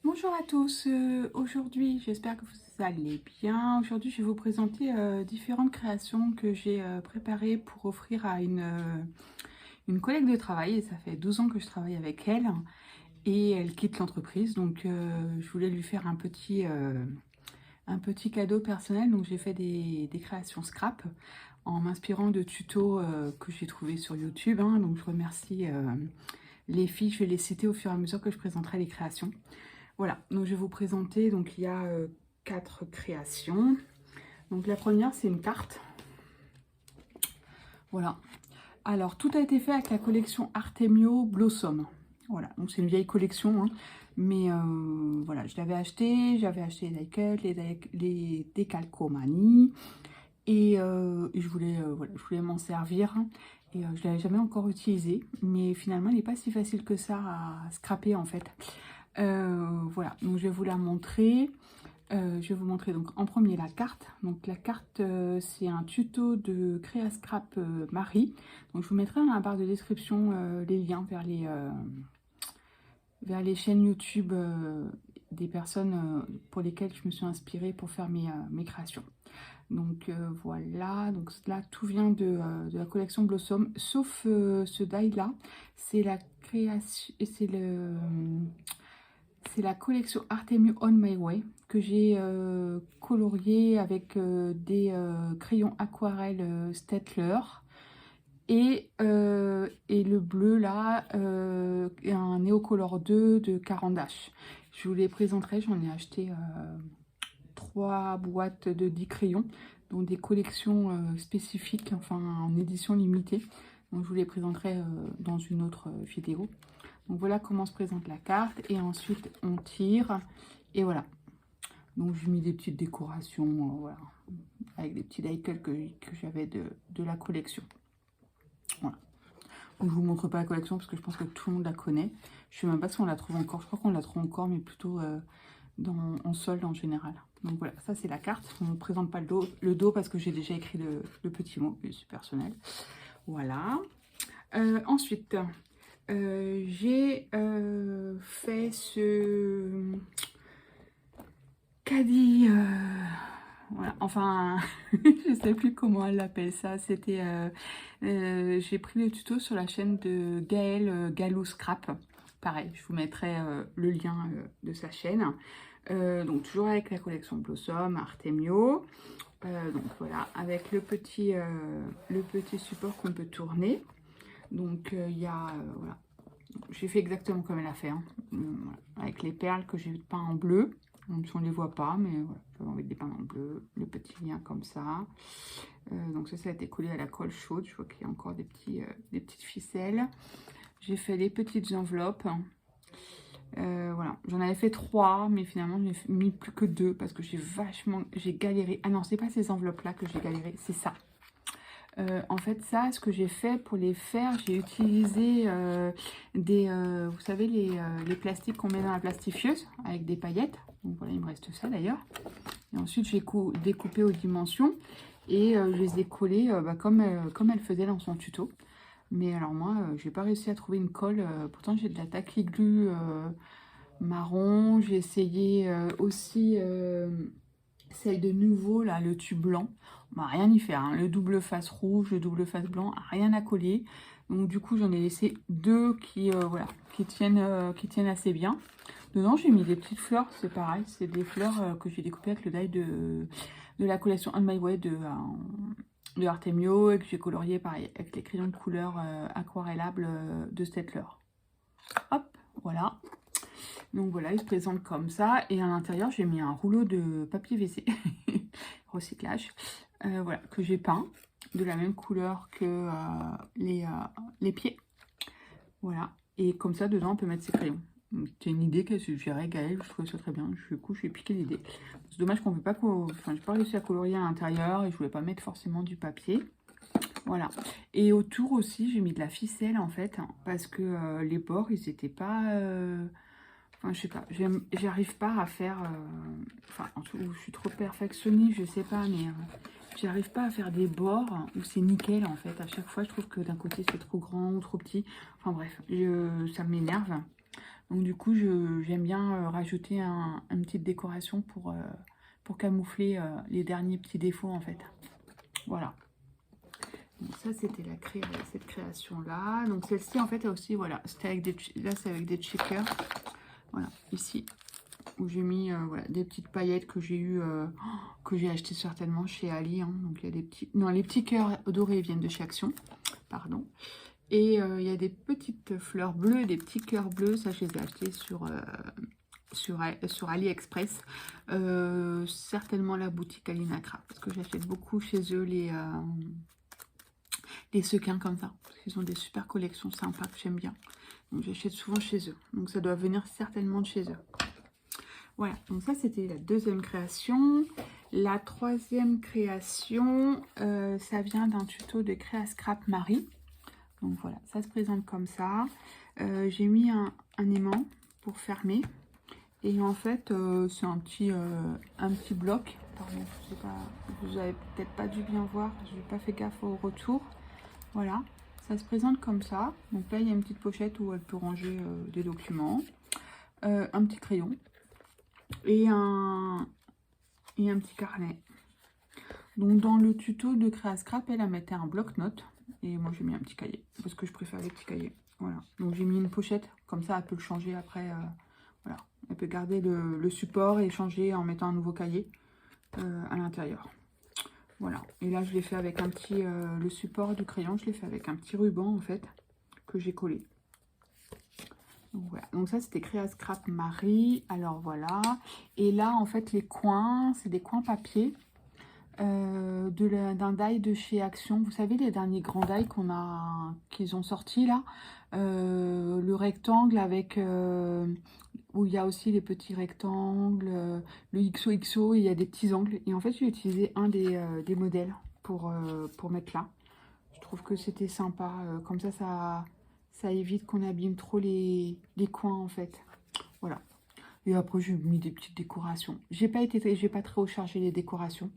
Bonjour à tous, aujourd'hui j'espère que vous allez bien. Aujourd'hui je vais vous présenter différentes créations que j'ai préparées pour offrir à une collègue de travail. Et ça fait 12 ans que je travaille avec elle et elle quitte l'entreprise. Donc je voulais lui faire un petit cadeau personnel. Donc j'ai fait des créations scrap en m'inspirant de tutos que j'ai trouvés sur YouTube, hein. Donc je remercie les filles, je vais les citer au fur et à mesure que je présenterai les créations. Voilà, donc je vais vous présenter, donc il y a 4 créations. Donc la première, c'est une carte. Voilà. Alors, tout a été fait avec la collection Artemio Blossom. Voilà, donc c'est une vieille collection, hein. Mais voilà, je l'avais acheté, j'avais acheté les die-cuts, les décalcomanies. Et je voulais, voilà, je voulais m'en servir. Et je ne l'avais jamais encore utilisé. Mais finalement, il n'est pas si facile que ça à scraper, en fait. Voilà, donc je vais vous la montrer. Je vais vous montrer donc en premier la carte. Donc la carte, c'est un tuto de Créascrap Marie. Donc je vous mettrai dans la barre de description les liens vers les chaînes YouTube des personnes pour lesquelles je me suis inspirée pour faire mes créations. Donc voilà, donc là tout vient de la collection Blossom, sauf ce die là, c'est la création, c'est la collection Artemio On My Way que j'ai coloriée avec des crayons aquarelle Staedtler et le bleu là, un Neocolor 2 de Caran d'Ache. Je vous les présenterai, j'en ai acheté 3 boîtes de 10 crayons, dont des collections spécifiques, enfin en édition limitée. Donc je vous les présenterai dans une autre vidéo. Donc voilà comment se présente la carte et ensuite on tire et voilà. Donc j'ai mis des petites décorations, voilà, avec des petits die-cuts que j'avais de la collection. Voilà. Donc, je vous montre pas la collection parce que je pense que tout le monde la connaît. Je sais même pas si on la trouve encore. Je crois qu'on la trouve encore, mais plutôt en solde en général. Donc voilà, ça c'est la carte. On ne présente pas le dos parce que j'ai déjà écrit le petit mot, c'est personnel. Voilà. Ensuite, j'ai fait ce caddie, voilà, enfin, je sais plus comment elle appelle ça. C'était, j'ai pris le tuto sur la chaîne de Gaëlle Gallo Scrap. Pareil, je vous mettrai le lien de sa chaîne. Donc toujours avec la collection Blossom, Artemio. Donc voilà, avec le petit support qu'on peut tourner. Donc il y a, voilà, j'ai fait exactement comme elle a fait, hein. Voilà. Avec les perles que j'ai peint en bleu, même si on ne les voit pas, mais voilà, j'avais envie de les peindre en bleu, le petit lien comme ça. Donc ça a été collé à la colle chaude, je vois qu'il y a encore des petites ficelles. J'ai fait les petites enveloppes. Voilà, j'en avais fait 3, mais finalement j'ai mis plus que 2 parce que j'ai galéré. Ah non, c'est pas ces enveloppes là que j'ai galéré, c'est ça. En fait, ça, ce que j'ai fait pour les faire, j'ai utilisé vous savez, les plastiques qu'on met dans la plastifieuse avec des paillettes. Donc voilà, il me reste ça d'ailleurs. Et ensuite, j'ai découpé aux dimensions et je les ai collés comme elle faisait dans son tuto. Mais alors moi, j'ai pas réussi à trouver une colle. Pourtant, j'ai de la tacky-glue marron. J'ai essayé aussi celle de nouveau, là, le tube blanc. Bah, rien y faire, hein. Le double face rouge, le double face blanc, rien à coller. Donc du coup, j'en ai laissé 2 voilà, qui tiennent assez bien. Dedans, j'ai mis des petites fleurs, c'est pareil. C'est des fleurs que j'ai découpées avec le die de la collection On My Way de Artemio et que j'ai colorié pareil avec les crayons de couleur aquarellables de Staedtler. Hop, voilà. Donc voilà, il se présente comme ça. Et à l'intérieur, j'ai mis un rouleau de papier WC, recyclage, voilà, que j'ai peint de la même couleur que les pieds. Voilà. Et comme ça, dedans, on peut mettre ses crayons. C'est une idée qu'elle suggérait, Gaëlle, je trouvais ça très bien. Du coup, j'ai piqué l'idée. C'est dommage qu'on ne peut pas... Enfin, j'ai pas réussi à colorier à l'intérieur et je voulais pas mettre forcément du papier. Voilà. Et autour aussi, j'ai mis de la ficelle, en fait, hein, parce que les bords, ils n'étaient pas... Enfin, je sais pas, j'arrive pas à faire... enfin, en tout, je suis trop perfectionniste, je sais pas, mais j'arrive pas à faire des bords où c'est nickel, en fait. À chaque fois, je trouve que d'un côté, c'est trop grand ou trop petit. Enfin bref, ça m'énerve. Donc du coup, j'aime bien rajouter une petite décoration pour camoufler les derniers petits défauts en fait. Voilà. Donc ça, c'était cette création-là. Donc celle-ci, en fait, aussi, voilà, c'était avec là, c'est avec des checkers. Voilà, ici, où j'ai mis voilà, des petites paillettes que j'ai eu, que j'ai acheté certainement chez Ali. Hein. Donc il y a des petits, non, les petits cœurs dorés viennent de chez Action, pardon. Et il y a des petites fleurs bleues et des petits cœurs bleus. Ça, je les ai achetés sur AliExpress. Certainement la boutique Alina Craft, parce que j'achète beaucoup chez eux les sequins comme ça. Parce qu'ils ont des super collections sympas que j'aime bien. Donc j'achète souvent chez eux. Donc ça doit venir certainement de chez eux. Voilà, donc ça c'était la deuxième création. La troisième création, ça vient d'un tuto de Créa Scrap Marie. Donc voilà, ça se présente comme ça. J'ai mis un aimant pour fermer. Et en fait, c'est un petit bloc. Pardon, je sais pas, vous avez peut-être pas dû bien voir, je n'ai pas fait gaffe au retour. Voilà, ça se présente comme ça. Donc là, il y a une petite pochette où elle peut ranger des documents. Un petit crayon. Et un petit carnet. Donc dans le tuto de Créa Scrap, elle a mis un bloc-notes. Et moi, j'ai mis un petit cahier. Parce que je préfère les petits cahiers. Voilà. Donc j'ai mis une pochette. Comme ça, elle peut le changer après. Voilà. Elle peut garder le support et changer en mettant un nouveau cahier à l'intérieur. Voilà. Et là, je l'ai fait avec un petit... le support du crayon, je l'ai fait avec un petit ruban, en fait, que j'ai collé. Donc, voilà. Donc ça, c'était Créa Scrap Marie. Alors, voilà. Et là, en fait, les coins, c'est des coins papier d'un die de chez Action. Vous savez, les derniers grands die qu'ils ont sortis, là. Le rectangle avec... où il y a aussi les petits rectangles, le XOXO, et il y a des petits angles. Et en fait, j'ai utilisé un des modèles pour mettre là. Je trouve que c'était sympa. Comme ça évite qu'on abîme trop les coins, en fait. Voilà. Et après, j'ai mis des petites décorations. J'ai pas très rechargé les décorations.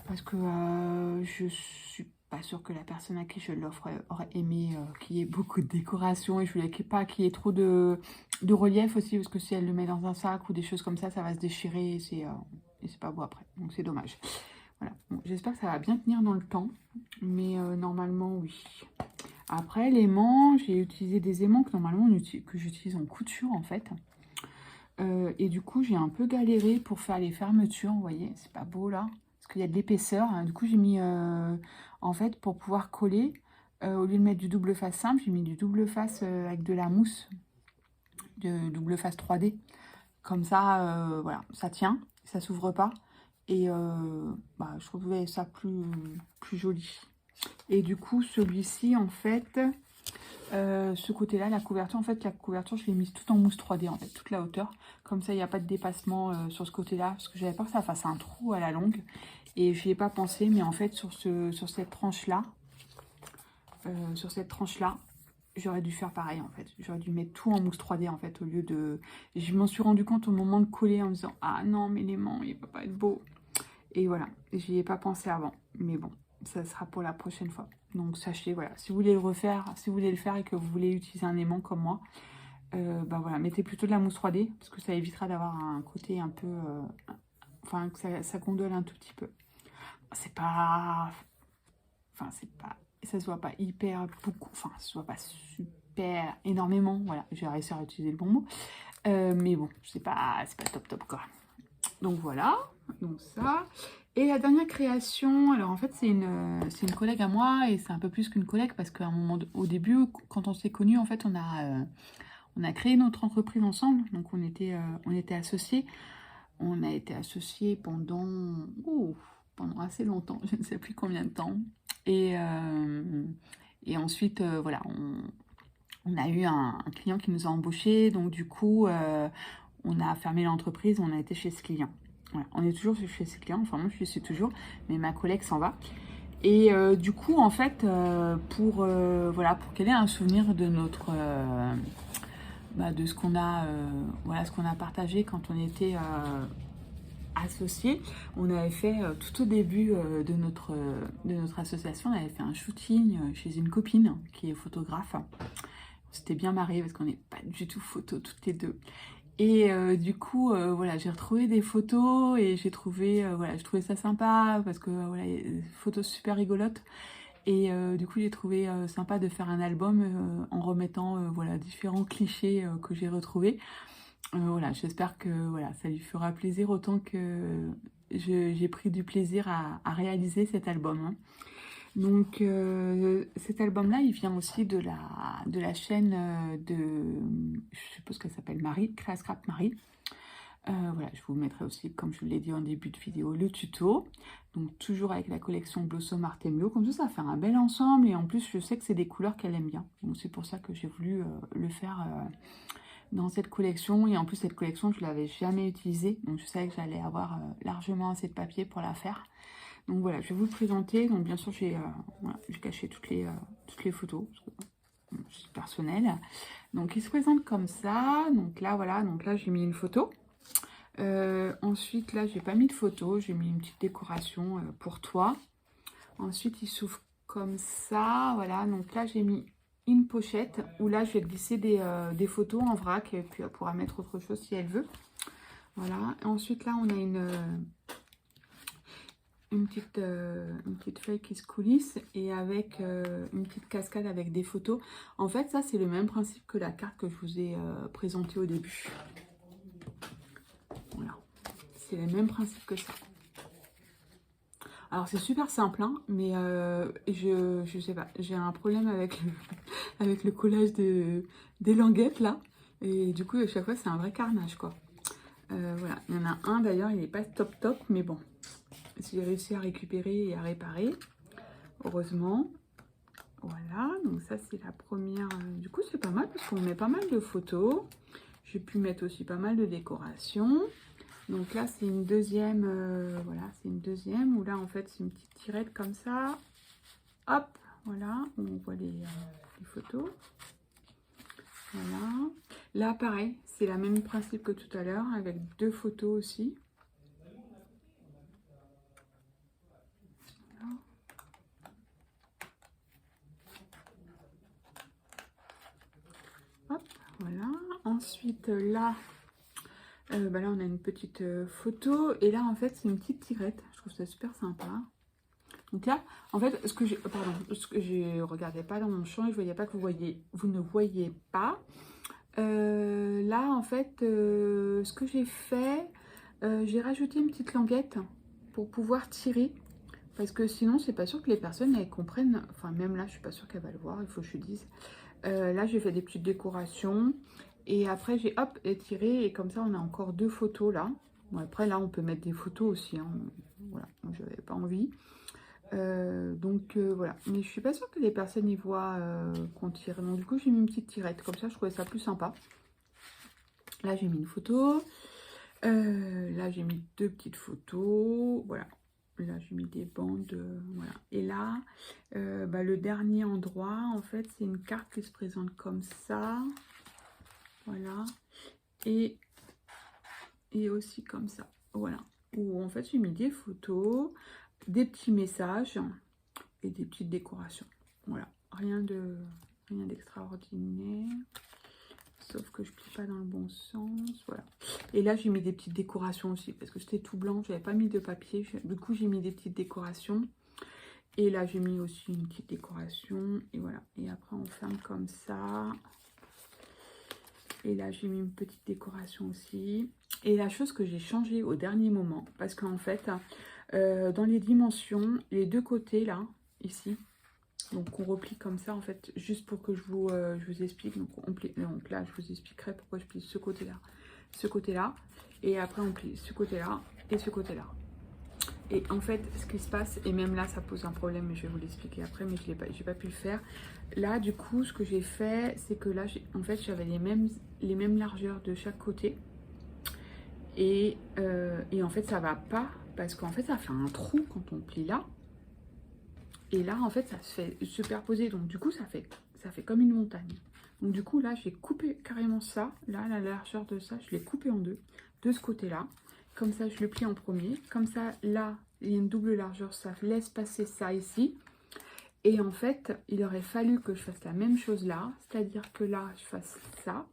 Parce que je suis pas sûre que la personne à qui je l'offre aurait aimé qu'il y ait beaucoup de décorations. Et je voulais pas qu'il y ait trop de relief aussi. Parce que si elle le met dans un sac ou des choses comme ça va se déchirer. Et c'est pas beau après. Donc c'est dommage. Voilà. Bon, j'espère que ça va bien tenir dans le temps. Mais normalement, oui. Après, l'aimant, j'ai utilisé des aimants que normalement que j'utilise en couture en fait. Et du coup, j'ai un peu galéré pour faire les fermetures. Vous voyez, c'est pas beau là. Parce qu'il y a de l'épaisseur. Hein. Du coup, j'ai mis, en fait, pour pouvoir coller, au lieu de mettre du double face simple, j'ai mis du double face avec de la mousse, de double face 3D. Comme ça, voilà, ça tient, ça s'ouvre pas. Et je trouvais ça plus joli. Et du coup, celui-ci, en fait, ce côté-là, la couverture, je l'ai mise tout en mousse 3D, en fait, toute la hauteur. Comme ça, il n'y a pas de dépassement sur ce côté-là, parce que j'avais peur que ça fasse un trou à la longue. Et je n'y ai pas pensé, mais en fait, sur cette tranche-là, j'aurais dû faire pareil, en fait. J'aurais dû mettre tout en mousse 3D, en fait, au lieu de... Je m'en suis rendu compte au moment de coller en me disant « Ah non, mais l'aimant, il ne va pas être beau ». Et voilà, j'y ai pas pensé avant. Mais bon, ça sera pour la prochaine fois. Donc sachez, voilà, si vous voulez le refaire, si vous voulez le faire et que vous voulez utiliser un aimant comme moi, voilà, mettez plutôt de la mousse 3D, parce que ça évitera d'avoir un côté un peu... enfin, que ça gondole un tout petit peu. C'est pas... Enfin, c'est pas... Ça se voit pas hyper beaucoup, enfin, ça se voit pas super énormément, voilà, j'ai réussi à utiliser le bon mot. Mais bon, c'est pas top quoi. Donc voilà, donc ça. Et la dernière création, alors en fait c'est une collègue à moi et c'est un peu plus qu'une collègue parce qu'à un moment, au début, quand on s'est connus, en fait on a créé notre entreprise ensemble, donc on était associés. On a été associés pendant assez longtemps, je ne sais plus combien de temps. Et ensuite, voilà, on a eu un client qui nous a embauchés, donc du coup, on a fermé l'entreprise, on a été chez ce client. Voilà, on est toujours chez ce client, enfin moi je suis toujours, mais ma collègue s'en va. Et du coup, en fait, pour qu'elle ait un souvenir de notre... de ce qu'on a, ce qu'on a partagé quand on était associés, on avait fait tout au début de notre association, on avait fait un shooting chez une copine qui est photographe. s'était bien marré parce qu'on n'est pas du tout photos toutes les deux. Et du coup, voilà, j'ai retrouvé des photos et j'ai trouvé, voilà, je trouvais ça sympa parce que, voilà, photos super rigolotes. Et du coup, j'ai trouvé sympa de faire un album en remettant, voilà, différents clichés que j'ai retrouvés. Voilà, j'espère que voilà, ça lui fera plaisir autant que j'ai pris du plaisir à réaliser cet album, hein. Donc cet album-là, il vient aussi de la chaîne je suppose qu'elle s'appelle Marie, Créa Scrap Marie. Voilà, je vous mettrai aussi, comme je vous l'ai dit en début de vidéo, le tuto. Donc toujours avec la collection Blossom Artemio. Comme ça fait un bel ensemble. Et en plus, je sais que c'est des couleurs qu'elle aime bien. Donc c'est pour ça que j'ai voulu le faire dans cette collection. Et en plus, cette collection, je ne l'avais jamais utilisée. Donc je savais que j'allais avoir largement assez de papier pour la faire. Donc voilà, je vais vous le présenter. Donc bien sûr, j'ai voilà, caché toutes les photos. C'est personnel. Donc il se présente comme ça. Donc là, voilà. Donc là, j'ai mis une photo. Ensuite, là, j'ai pas mis de photo. J'ai mis une petite décoration pour toi. Ensuite, il s'ouvre comme ça. Voilà. Donc là, j'ai mis une pochette où là, je vais glisser des photos en vrac. Et puis, elle pourra mettre autre chose si elle veut. Voilà. Et ensuite, là, on a une petite feuille qui se coulisse et avec une petite cascade avec des photos. En fait, ça, c'est le même principe que la carte que je vous ai présentée au début. Voilà. C'est le même principe que ça. Alors, c'est super simple, hein, mais je sais pas. J'ai un problème avec avec le collage des languettes, là. Et du coup, à chaque fois, c'est un vrai carnage, quoi. Voilà. Il y en a un, d'ailleurs, il n'est pas top top, mais bon. J'ai réussi à récupérer et à réparer, heureusement. Voilà, donc ça c'est la première. Du coup c'est pas mal parce qu'on met pas mal de photos. J'ai pu mettre aussi pas mal de décorations. Donc là c'est une deuxième, voilà, c'est une deuxième où là en fait c'est une petite tirette comme ça. Hop, voilà, on voit les photos. Voilà. Là pareil, c'est le même principe que tout à l'heure avec deux photos aussi. Hop, voilà. Ensuite, là, là, on a une petite photo. Et là, en fait, c'est une petite tirette. Je trouve ça super sympa. Donc là, en fait, ce que je regardais pas dans mon champ et je voyais pas que vous ne voyez pas. Là, en fait, ce que j'ai fait, j'ai rajouté une petite languette pour pouvoir tirer. Parce que sinon, c'est pas sûr que les personnes elles comprennent. Enfin, même là, je suis pas sûre qu'elle va le voir. Il faut que je lui dise. Là, j'ai fait des petites décorations. Et après, j'ai hop étiré. Et comme ça, on a encore deux photos là. Bon, après, là, on peut mettre des photos aussi, hein. Voilà, moi, je n'avais pas envie. Donc, voilà. Mais je suis pas sûre que les personnes y voient qu'on tire. Donc, du coup, j'ai mis une petite tirette. Comme ça, je trouvais ça plus sympa. Là, j'ai mis une photo. Là, j'ai mis deux petites photos. Voilà. Là, j'ai mis des bandes, voilà. Et là, le dernier endroit, en fait, c'est une carte qui se présente comme ça. Voilà. Et aussi comme ça. Voilà. Où, en fait, j'ai mis des photos, des petits messages et des petites décorations. Voilà. Rien d'extraordinaire. Sauf que je plie pas dans le bon sens. Voilà. Et là, j'ai mis des petites décorations aussi. Parce que c'était tout blanc. Je n'avais pas mis de papier. Du coup, j'ai mis des petites décorations. Et là, j'ai mis aussi une petite décoration. Et voilà. Et après, on ferme comme ça. Et là, j'ai mis une petite décoration aussi. Et la chose que j'ai changée au dernier moment. Parce qu'en fait, dans les dimensions, les deux côtés, là, ici. Donc on replie comme ça en fait, juste pour que je vous explique. Donc on plie, donc là je vous expliquerai pourquoi je plie ce côté-là, et après on plie ce côté-là et ce côté-là. Et en fait ce qui se passe, et même là ça pose un problème, mais je vais vous l'expliquer après, mais j'ai pas pu le faire. Là du coup ce que j'ai fait, c'est que là en fait j'avais les mêmes largeurs de chaque côté. Et en fait ça va pas, parce qu'en fait ça fait un trou quand on plie là. Et là, en fait, ça se fait superposer. Donc, du coup, ça fait comme une montagne. Donc, du coup, là, j'ai coupé carrément ça. Là, la largeur de ça, je l'ai coupé en deux. De ce côté-là. Comme ça, je le plie en premier. Comme ça, là, il y a une double largeur. Ça laisse passer ça ici. Et en fait, il aurait fallu que je fasse la même chose là, c'est-à-dire que là, je fasse ça.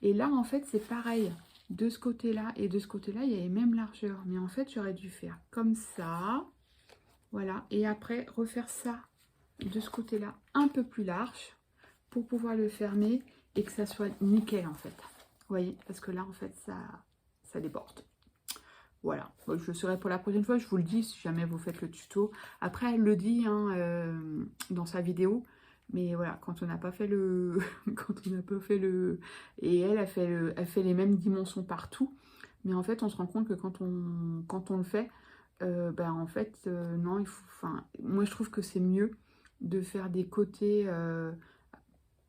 Et là, en fait, c'est pareil. De ce côté-là et de ce côté-là, il y a les mêmes largeurs. Mais en fait, j'aurais dû faire comme ça. Voilà. Et après, refaire ça de ce côté-là un peu plus large pour pouvoir le fermer et que ça soit nickel, en fait. Vous voyez? Parce que là, en fait, ça déborde. Voilà, bon, je le saurai pour la prochaine fois, je vous le dis si jamais vous faites le tuto. Après, elle le dit hein, dans sa vidéo, mais voilà, quand on n'a pas fait le... quand on n'a pas fait le... Et elle fait les mêmes dimensions partout, mais en fait, on se rend compte que quand on le fait, ben, en fait, non, il faut... Enfin, moi, je trouve que c'est mieux de faire des côtés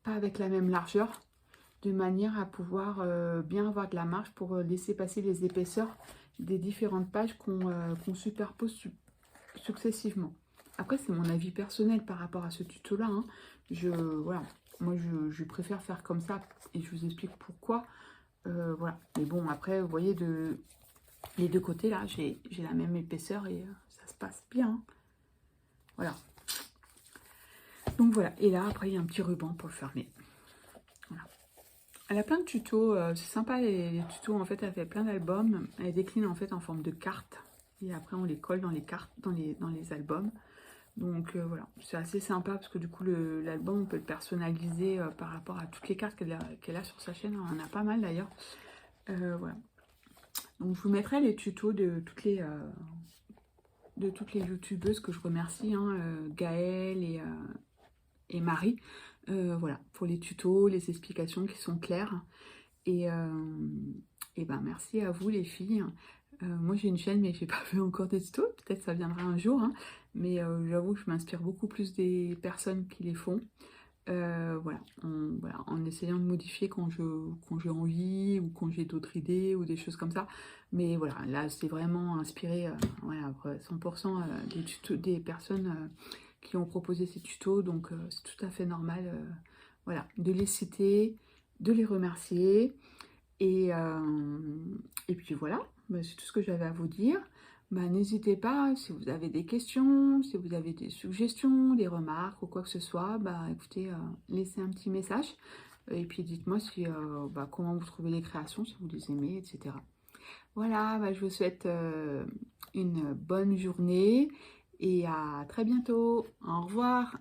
pas avec la même largeur, de manière à pouvoir bien avoir de la marge pour laisser passer les épaisseurs des différentes pages qu'on superpose successivement. Après, c'est mon avis personnel par rapport à ce tuto-là. Hein. Voilà, moi, je préfère faire comme ça et je vous explique pourquoi. Voilà. Mais bon, après, vous voyez, les deux côtés, là, j'ai la même épaisseur et ça se passe bien. Hein. Voilà. Donc voilà. Et là, après, il y a un petit ruban pour le fermer. Voilà. Elle a plein de tutos, c'est sympa les tutos, en fait elle fait plein d'albums, elle décline en fait en forme de cartes et après on les colle dans les cartes, dans les albums. Donc voilà, c'est assez sympa parce que du coup l'album on peut le personnaliser par rapport à toutes les cartes qu'elle a sur sa chaîne, on en a pas mal d'ailleurs. Voilà, donc je vous mettrai les tutos de toutes les youtubeuses que je remercie, hein, Gaëlle et Marie. Voilà, pour les tutos, les explications qui sont claires. Et ben merci à vous les filles. Moi j'ai une chaîne mais j'ai pas fait encore des tutos, peut-être ça viendra un jour. Hein. Mais j'avoue que je m'inspire beaucoup plus des personnes qui les font. Voilà, en essayant de modifier quand j'ai envie ou quand j'ai d'autres idées ou des choses comme ça. Mais voilà, là c'est vraiment inspiré voilà, 100% des personnes qui ont proposé ces tutos. Donc c'est tout à fait normal voilà, de les citer, de les remercier. Et puis voilà, bah, c'est tout ce que j'avais à vous dire. Bah, n'hésitez pas, si vous avez des questions, si vous avez des suggestions, des remarques ou quoi que ce soit, bah écoutez, laissez un petit message. Et puis dites-moi si, bah, comment vous trouvez les créations, si vous les aimez, etc. Voilà, bah, je vous souhaite une bonne journée et à très bientôt. Au revoir.